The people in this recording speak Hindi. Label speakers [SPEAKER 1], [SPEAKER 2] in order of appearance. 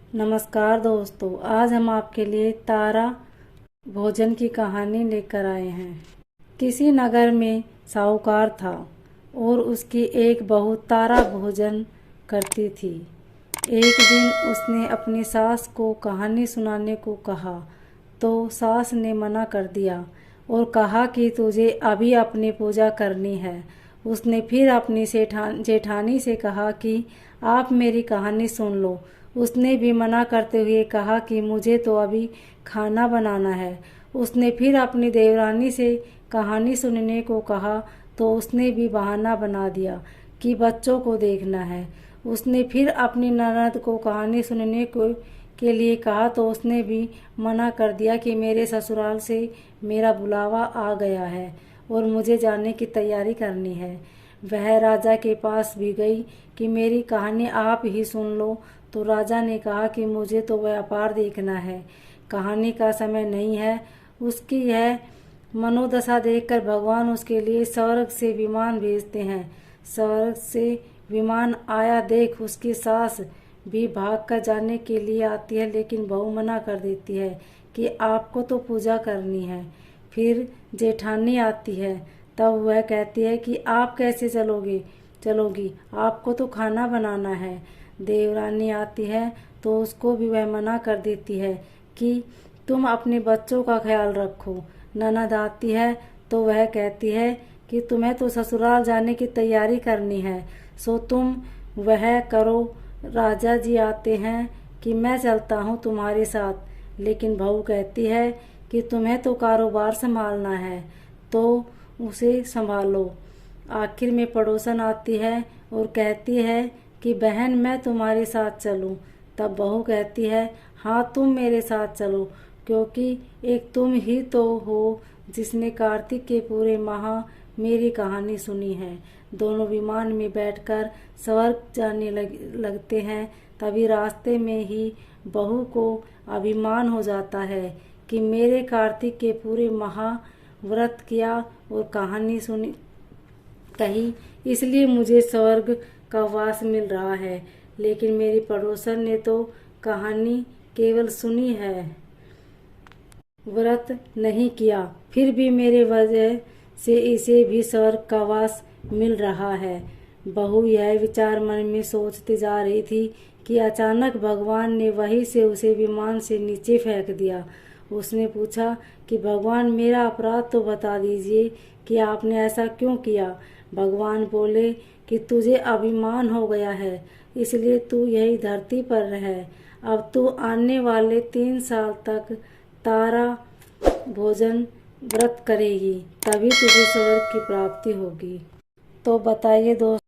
[SPEAKER 1] नमस्कार दोस्तों, आज हम आपके लिए तारा भोजन की कहानी लेकर आए हैं। किसी नगर में साहूकार था और उसकी एक बहू तारा भोजन करती थी। एक दिन उसने अपनी सास को कहानी सुनाने को कहा तो सास ने मना कर दिया और कहा कि तुझे अभी अपनी पूजा करनी है। उसने फिर अपनी जेठानी से कहा कि आप मेरी कहानी सुन लो। उसने भी मना करते हुए कहा कि मुझे तो अभी खाना बनाना है। उसने फिर अपनी देवरानी से कहानी सुनने को कहा तो उसने भी बहाना बना दिया कि बच्चों को देखना है। उसने फिर अपनी ननद को कहानी सुनने को के लिए कहा तो उसने भी मना कर दिया कि मेरे ससुराल से मेरा बुलावा आ गया है और मुझे जाने की तैयारी करनी है। वह राजा के पास भी गई कि मेरी कहानी आप ही सुन लो, तो राजा ने कहा कि मुझे तो व्यापार देखना है, कहानी का समय नहीं है। उसकी यह मनोदशा देखकर भगवान उसके लिए स्वर्ग से विमान भेजते हैं। स्वर्ग से विमान आया देख उसकी सास भी भाग कर जाने के लिए आती है, लेकिन बहू मना कर देती है कि आपको तो पूजा करनी है। फिर जेठानी आती है, तब वह कहती है कि आप कैसे चलोगी, आपको तो खाना बनाना है। देवरानी आती है तो उसको भी वह मना कर देती है कि तुम अपने बच्चों का ख्याल रखो। ननद आती है तो वह कहती है कि तुम्हें तो ससुराल जाने की तैयारी करनी है, सो तुम वह करो। राजा जी आते हैं कि मैं चलता हूँ तुम्हारे साथ, लेकिन बहू कहती है कि तुम्हें तो कारोबार संभालना है, तो उसे संभालो। आखिर में पड़ोसन आती है और कहती है कि बहन मैं तुम्हारे साथ चलूं। तब बहू कहती है हाँ तुम मेरे साथ चलो, क्योंकि एक तुम ही तो हो जिसने कार्तिक के पूरे माह मेरी कहानी सुनी है। दोनों विमान में बैठकर स्वर्ग जाने लगते हैं। तभी रास्ते में ही बहू को अभिमान हो जाता है कि मेरे कार्तिक के पूरे माह व्रत किया और कहानी सुनी कही, इसलिए मुझे स्वर्ग का वास मिल रहा है। लेकिन मेरी पड़ोसन ने तो कहानी केवल सुनी है, व्रत नहीं किया, फिर भी मेरे वजह से इसे भी स्वर्ग का वास मिल रहा है। बहू यह विचार मन में सोचती जा रही थी कि अचानक भगवान ने वहीं से उसे विमान से नीचे फेंक दिया। उसने पूछा कि भगवान मेरा अपराध तो बता दीजिए कि आपने ऐसा क्यों किया। भगवान बोले कि तुझे अभिमान हो गया है, इसलिए तू यही धरती पर रह। अब तू आने वाले 3 साल तक तारा भोजन व्रत करेगी, तभी तुझे स्वर्ग की प्राप्ति होगी। तो बताइए दोस्त,